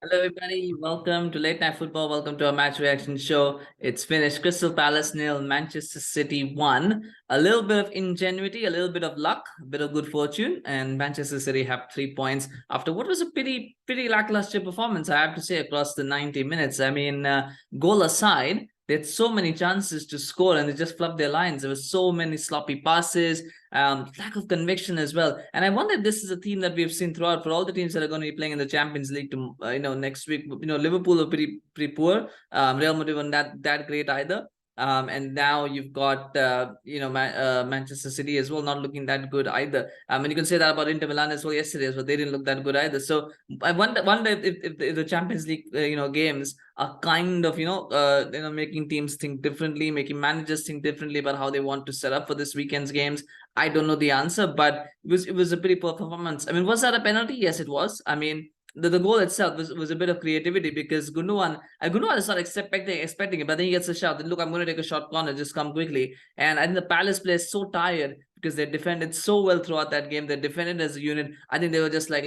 Hello, everybody. Welcome to Late Night Football. Welcome to our match reaction show. It's finished. Crystal Palace nil, Manchester City 1. A little bit of ingenuity, a little bit of luck, a bit of good fortune, and Manchester City have 3 points after what was a pretty lackluster performance, I have to say, across the 90 minutes. I mean, goal aside, they had so many chances to score and they just flubbed their lines. There were so many sloppy passes, lack of conviction as well. And I wonder if this is a theme that we've seen throughout for all the teams that are going to be playing in the Champions League to next week. Liverpool are pretty poor. Real Madrid weren't that great either. And now you've got Manchester City as well, not looking that good either. And you can say that about Inter Milan as well yesterday as well. They didn't look that good either. So I wonder if the Champions League games are kind of making teams think differently, making managers think differently about how they want to set up for this weekend's games. I don't know the answer, but it was a pretty poor performance. I mean, was that a penalty? Yes, it was. I mean, the goal itself was a bit of creativity because Gundogan is not expecting it, but then he gets a shot. Then look, I'm going to take a short corner, just come quickly. And I think the Palace players so tired because they defended so well throughout that game. They defended as a unit. I think they were just like,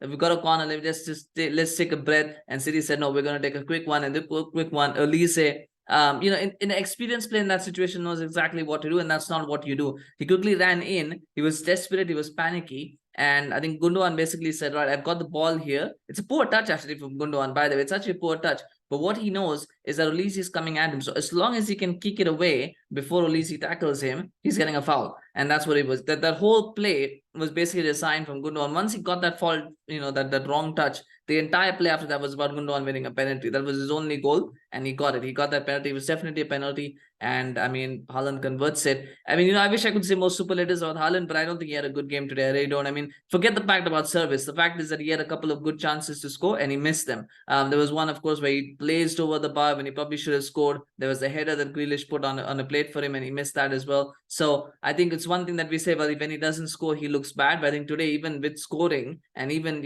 we got a corner, let's take a breath. And City said, no, we're going to take a quick one, and the quick one. Olise, in an experienced player in that situation knows exactly what to do, and that's not what you do. He quickly ran in. He was desperate. He was panicky. And I think Gundogan basically said, right, I've got the ball here. It's a poor touch, actually, from Gundogan, by the way. It's such a poor touch. But what he knows is that Olise is coming at him. So as long as he can kick it away before Olise tackles him, he's getting a foul. And that's what it was. That whole play was basically designed from Gundogan. Once he got that fault, that wrong touch, the entire play after that was about Gundogan winning a penalty. That was his only goal, and he got it. He got that penalty. It was definitely a penalty. And I mean, Haaland converts it. I mean, I wish I could say more superlatives about Haaland, but I don't think he had a good game today. I really don't. I mean, forget the fact about service. The fact is that he had a couple of good chances to score and he missed them. There was one, of course, where he blazed over the bar when he probably should have scored. There was a header that Grealish put on a plate for him and he missed that as well. So I think it's one thing that we say, well, when he doesn't score, he looks bad. But I think today, even with scoring and even,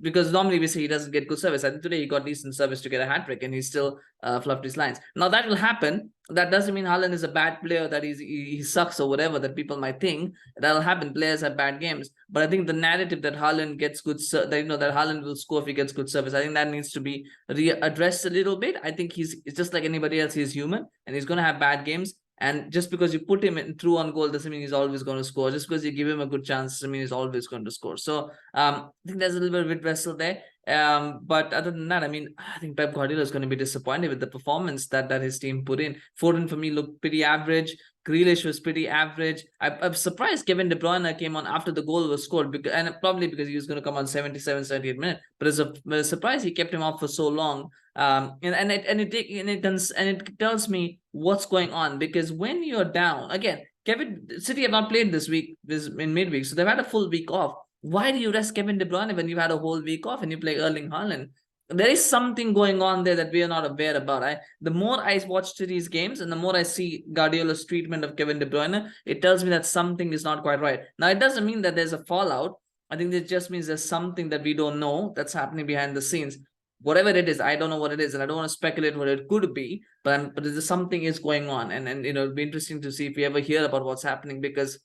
because normally we say he doesn't get good service. I think today he got decent service to get a hat trick and he still fluffed his lines. Now that will happen. That doesn't mean Haaland is a bad player, that he sucks or whatever that people might think. That'll happen. Players have bad games. But I think the narrative that Haaland gets good, that Haaland will score if he gets good service, I think that needs to be readdressed a little bit. I think it's just like anybody else. He's human and he's going to have bad games. And just because you put him through on goal doesn't mean he's always going to score. Just because you give him a good chance doesn't mean he's always going to score. So I think there's a little bit of wrestle there. But other than that, I mean, I think Pep Guardiola is going to be disappointed with the performance that his team put in. Foden for me looked pretty average. Grealish was pretty average. I'm surprised Kevin De Bruyne came on after the goal was scored, and probably because he was going to come on 77, 78 minutes. But it's a surprise he kept him off for so long. And it tells me what's going on, because when you're down again, City have not played this week, in midweek, so they've had a full week off. Why do you rest Kevin De Bruyne when you've had a whole week off and you play Erling Haaland? There is something going on there that we are not aware about. The more I watch these games and the more I see Guardiola's treatment of Kevin De Bruyne, it tells me that something is not quite right. Now, it doesn't mean that there's a fallout. I think it just means there's something that we don't know that's happening behind the scenes. Whatever it is, I don't know what it is, and I don't want to speculate what it could be, but there's something is going on, and it'll be interesting to see if we ever hear about what's happening, because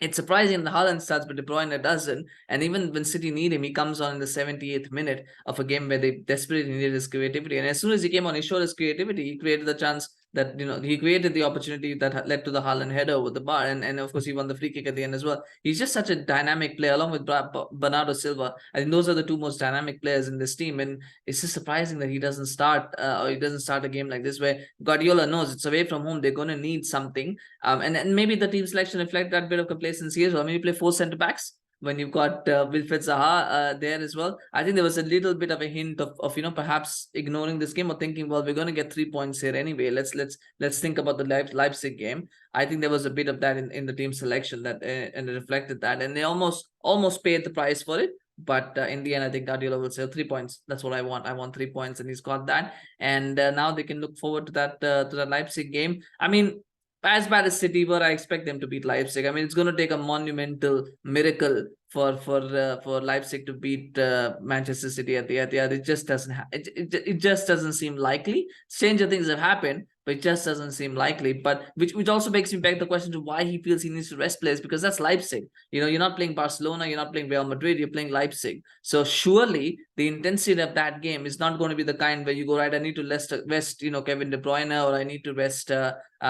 it's surprising the Haaland starts, but De Bruyne doesn't. And even when City need him, he comes on in the 78th minute of a game where they desperately needed his creativity. And as soon as he came on, he showed his creativity. He created the chance that, he created the opportunity that led to the Haaland header over the bar. And of course, he won the free kick at the end as well. He's just such a dynamic player, along with Bernardo Silva. I think those are the two most dynamic players in this team. And it's just surprising that he doesn't start, or he doesn't start a game like this, where Guardiola knows it's away from home. They're going to need something. And maybe the team selection reflect that bit of complacency as well. I mean, you play 4 centre-backs when you've got Wilfried Zaha there as well. I think there was a little bit of a hint of perhaps ignoring this game or thinking, well, we're going to get 3 points here anyway. Let's think about the Leipzig game. I think there was a bit of that in the team selection that and it reflected that, and they almost paid the price for it. But in the end, I think Guardiola will say 3 points. That's what I want. I want 3 points, and he's got that. And now they can look forward to that Leipzig game. I mean, as bad as City were, I expect them to beat Leipzig. I mean, it's going to take a monumental miracle for Leipzig to beat Manchester City at the Etihad. It just doesn't it just doesn't seem likely. Stranger things have happened, but it just doesn't seem likely. But which also makes me beg the question to why he feels he needs to rest players, because that's Leipzig. You know, you're not playing Barcelona, you're not playing Real Madrid, you're playing Leipzig. So surely the intensity of that game is not going to be the kind where you go, right, I need to rest Kevin De Bruyne, or I need to rest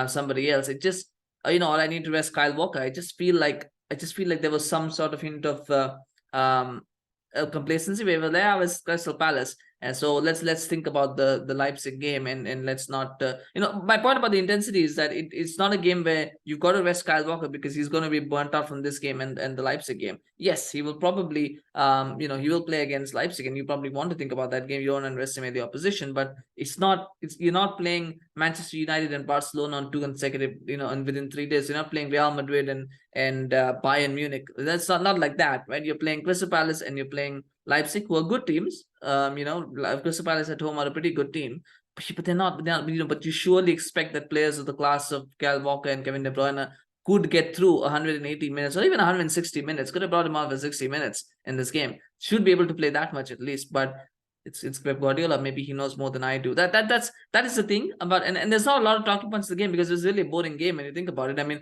somebody else. It just or I need to rest Kyle Walker. I just feel like there was some sort of hint of complacency where there was Crystal Palace. And so let's think about the Leipzig game, and let's not my point about the intensity is that it's not a game where you've got to rest Kyle Walker because he's going to be burnt out from this game and the Leipzig game. Yes, he will probably he will play against Leipzig, and you probably want to think about that game. You don't underestimate the opposition, but you're not playing Manchester United and Barcelona on 2 consecutive and within 3 days. You're not playing Real Madrid and Bayern Munich. That's not like that, right? You're playing Crystal Palace and you're playing Leipzig, who are good teams. Crystal Palace at home are a pretty good team, but they're not. But you surely expect that players of the class of Kyle Walker and Kevin De Bruyne could get through 180 minutes or even 160 minutes. Could have brought him out for 60 minutes in this game. Should be able to play that much at least, but. It's Pep Guardiola. Maybe he knows more than I do. That is the thing about and there's not a lot of talking points in the game because it was really a boring game when you think about it. I mean,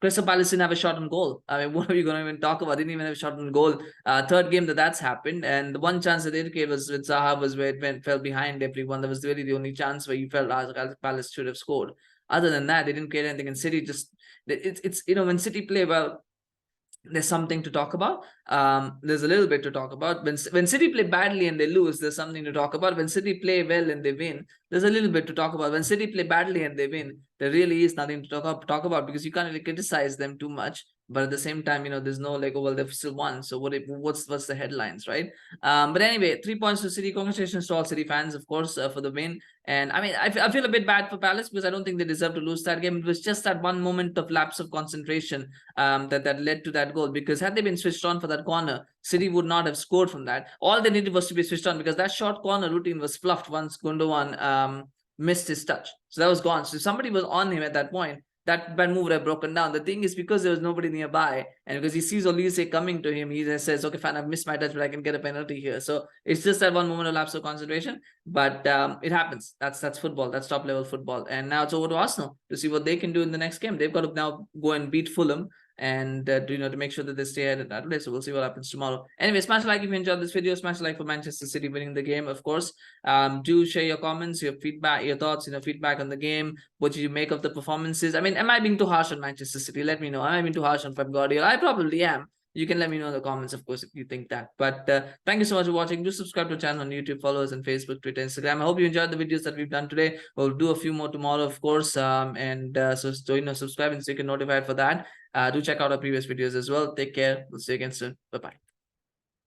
Crystal Palace didn't have a shot on goal. I mean, what are you going to even talk about? Didn't even have a shot on goal. Third game that's happened, and the one chance that they gave was with Zaha was where it fell behind everyone. That was really the only chance where you felt Palace should have scored. Other than that, they didn't create anything. And City it's when City play well, there's something to talk about. There's a little bit to talk about. When City play badly and they lose, there's something to talk about. When City play well and they win, there's a little bit to talk about. When City play badly and they win, there really is nothing to talk about because you can't really criticize them too much. But at the same time, there's no like, oh well, they've still won. So what's the headlines, right? But anyway, 3 points to City. Congratulations to all City fans, of course, for the win. And I mean, I feel a bit bad for Palace because I don't think they deserve to lose that game. It was just that one moment of lapse of concentration that led to that goal. Because had they been switched on for that corner, City would not have scored from that. All they needed was to be switched on because that short corner routine was fluffed once Gundogan missed his touch. So that was gone. So if somebody was on him at that point, that move would have broken down. The thing is, because there was nobody nearby, and because he sees Olise coming to him, he just says, okay, fine, I've missed my touch, but I can get a penalty here. So it's just that one moment of lapse of concentration. But it happens. That's football. That's top level football. And now it's over to Arsenal to see what they can do in the next game. They've got to now go and beat Fulham and to make sure that they stay ahead at that place. So we'll see what happens tomorrow. Anyway, smash a like if you enjoyed this video. Smash a like for Manchester City winning the game, of course. Do share your comments, your feedback, your thoughts, feedback on the game. What did you make of the performances? I mean, am I being too harsh on Manchester City? Let me know. Am I being too harsh on Pep Guardiola? I probably am. You can let me know in the comments, of course, if you think that. But thank you so much for watching. Do subscribe to the channel on YouTube, follow us on Facebook, Twitter, Instagram. I hope you enjoyed the videos that we've done today. We'll do a few more tomorrow, of course. So subscribe and so you can notify for that. Do check out our previous videos as well. Take care. We'll see you again soon. Bye-bye.